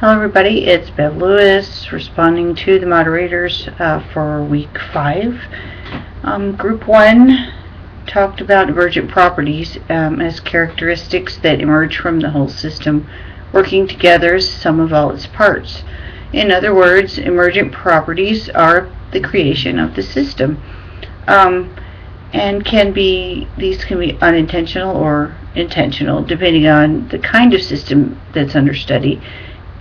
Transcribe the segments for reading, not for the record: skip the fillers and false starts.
Hello everybody, it's Bev Lewis responding to the moderators for week 5. Group 1 talked about emergent properties as characteristics that emerge from the whole system working together as the sum of all its parts. In other words, emergent properties are the creation of the system, and these can be unintentional or intentional depending on the kind of system that's under study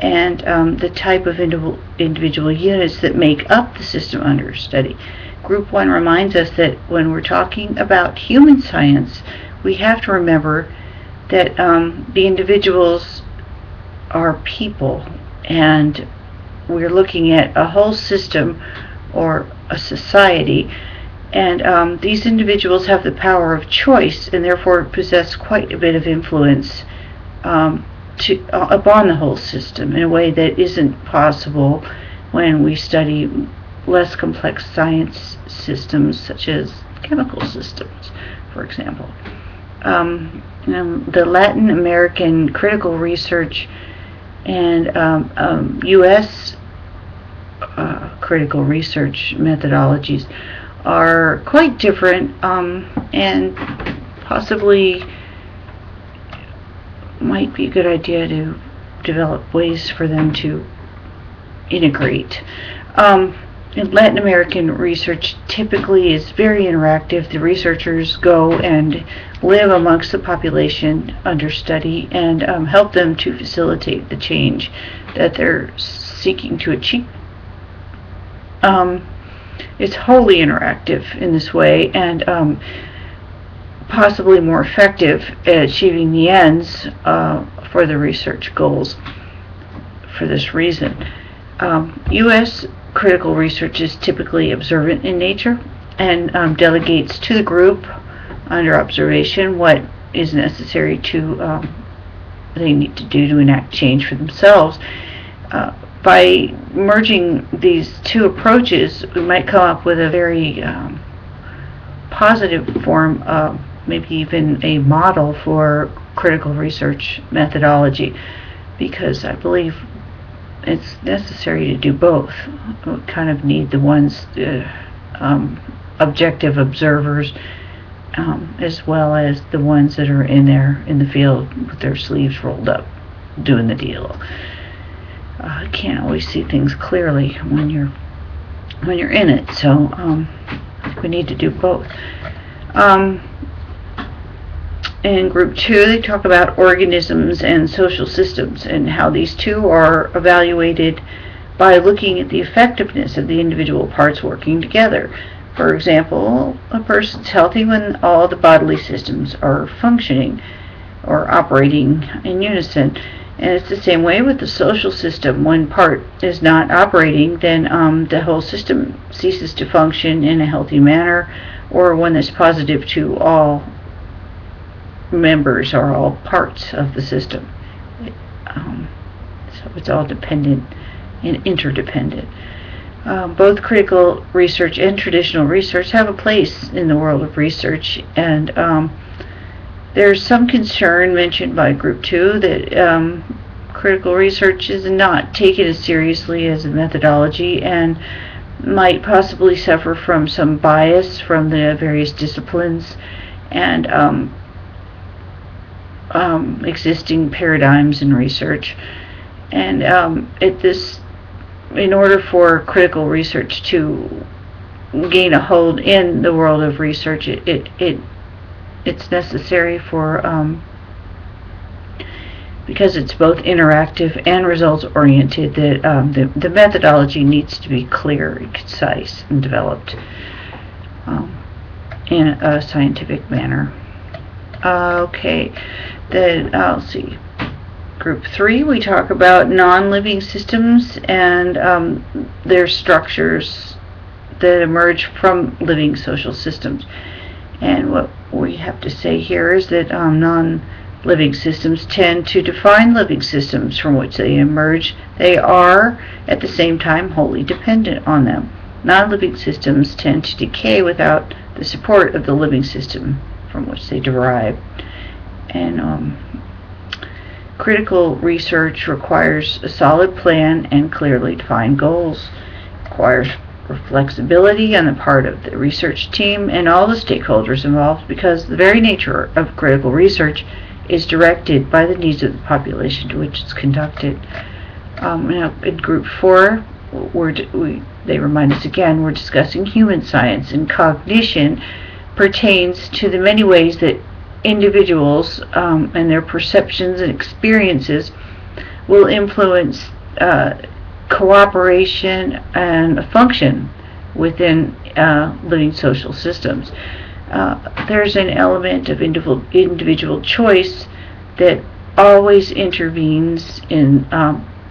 and the type of individual units that make up the system under study. Group 1 reminds us that when we're talking about human science, we have to remember that the individuals are people, and we're looking at a whole system or a society, and these individuals have the power of choice and therefore possess quite a bit of influence upon the whole system in a way that isn't possible when we study less complex science systems such as chemical systems, for example. The Latin American critical research and U.S. Critical research methodologies are quite different, and possibly might be a good idea to develop ways for them to integrate. In Latin American research typically is very interactive. The researchers go and live amongst the population under study and help them to facilitate the change that they're seeking to achieve. It's wholly interactive in this way, and possibly more effective at achieving the ends for the research goals for this reason. U.S. critical research is typically observant in nature and delegates to the group under observation what is necessary they need to do to enact change for themselves. By merging these two approaches, we might come up with a very positive form of maybe even a model for critical research methodology, because I believe it's necessary to do both. We kind of need the ones, objective observers, as well as the ones that are in the field with their sleeves rolled up, doing the deal. I can't always see things clearly when you're in it, so we need to do both. In group 2, they talk about organisms and social systems and how these two are evaluated by looking at the effectiveness of the individual parts working together. For example, a person's healthy when all the bodily systems are functioning or operating in unison. And it's the same way with the social system. When part is not operating, then the whole system ceases to function in a healthy manner, or one that's positive to all members or all parts of the system. So it's all dependent and interdependent. Both critical research and traditional research have a place in the world of research, and there's some concern mentioned by Group 2 that critical research is not taken as seriously as a methodology and might possibly suffer from some bias from the various disciplines and existing paradigms in research. And in order for critical research to gain a hold in the world of research, it's necessary for because it's both interactive and results oriented, that the methodology needs to be clear and concise and developed in a scientific manner. Okay, then let's see. Group 3, we talk about non-living systems and their structures that emerge from living social systems. And what we have to say here is that non-living systems tend to define living systems from which they emerge. They are, at the same time, wholly dependent on them. Non-living systems tend to decay without the support of the living system from which they derive. And Critical research requires a solid plan and clearly defined goals. It requires flexibility on the part of the research team and all the stakeholders involved, because the very nature of critical research is directed by the needs of the population to which it's conducted. In Group 4, they remind us again, we're discussing human science, and cognition pertains to the many ways that individuals and their perceptions and experiences will influence cooperation and function within living social systems. There's an element of individual choice that always intervenes in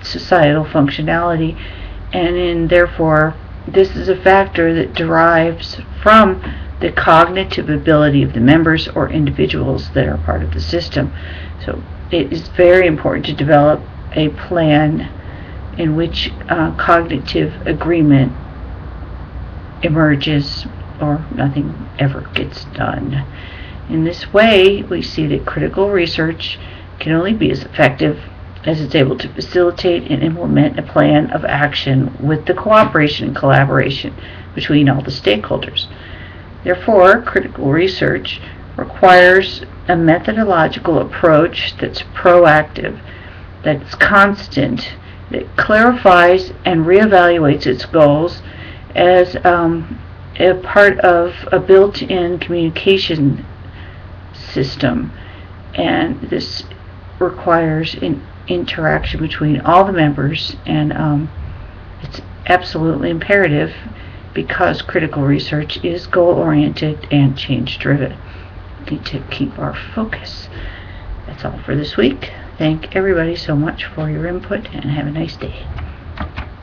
societal functionality, and therefore this is a factor that derives from the cognitive ability of the members or individuals that are part of the system. So it is very important to develop a plan in which cognitive agreement emerges, or nothing ever gets done. In this way, we see that critical research can only be as effective as it's able to facilitate and implement a plan of action with the cooperation and collaboration between all the stakeholders. Therefore, critical research requires a methodological approach that's proactive, that's constant, that clarifies and reevaluates its goals as a part of a built-in communication system. And this requires an interaction between all the members, and it's absolutely imperative, because critical research is goal-oriented and change-driven. We need to keep our focus. That's all for this week. Thank everybody so much for your input, and have a nice day.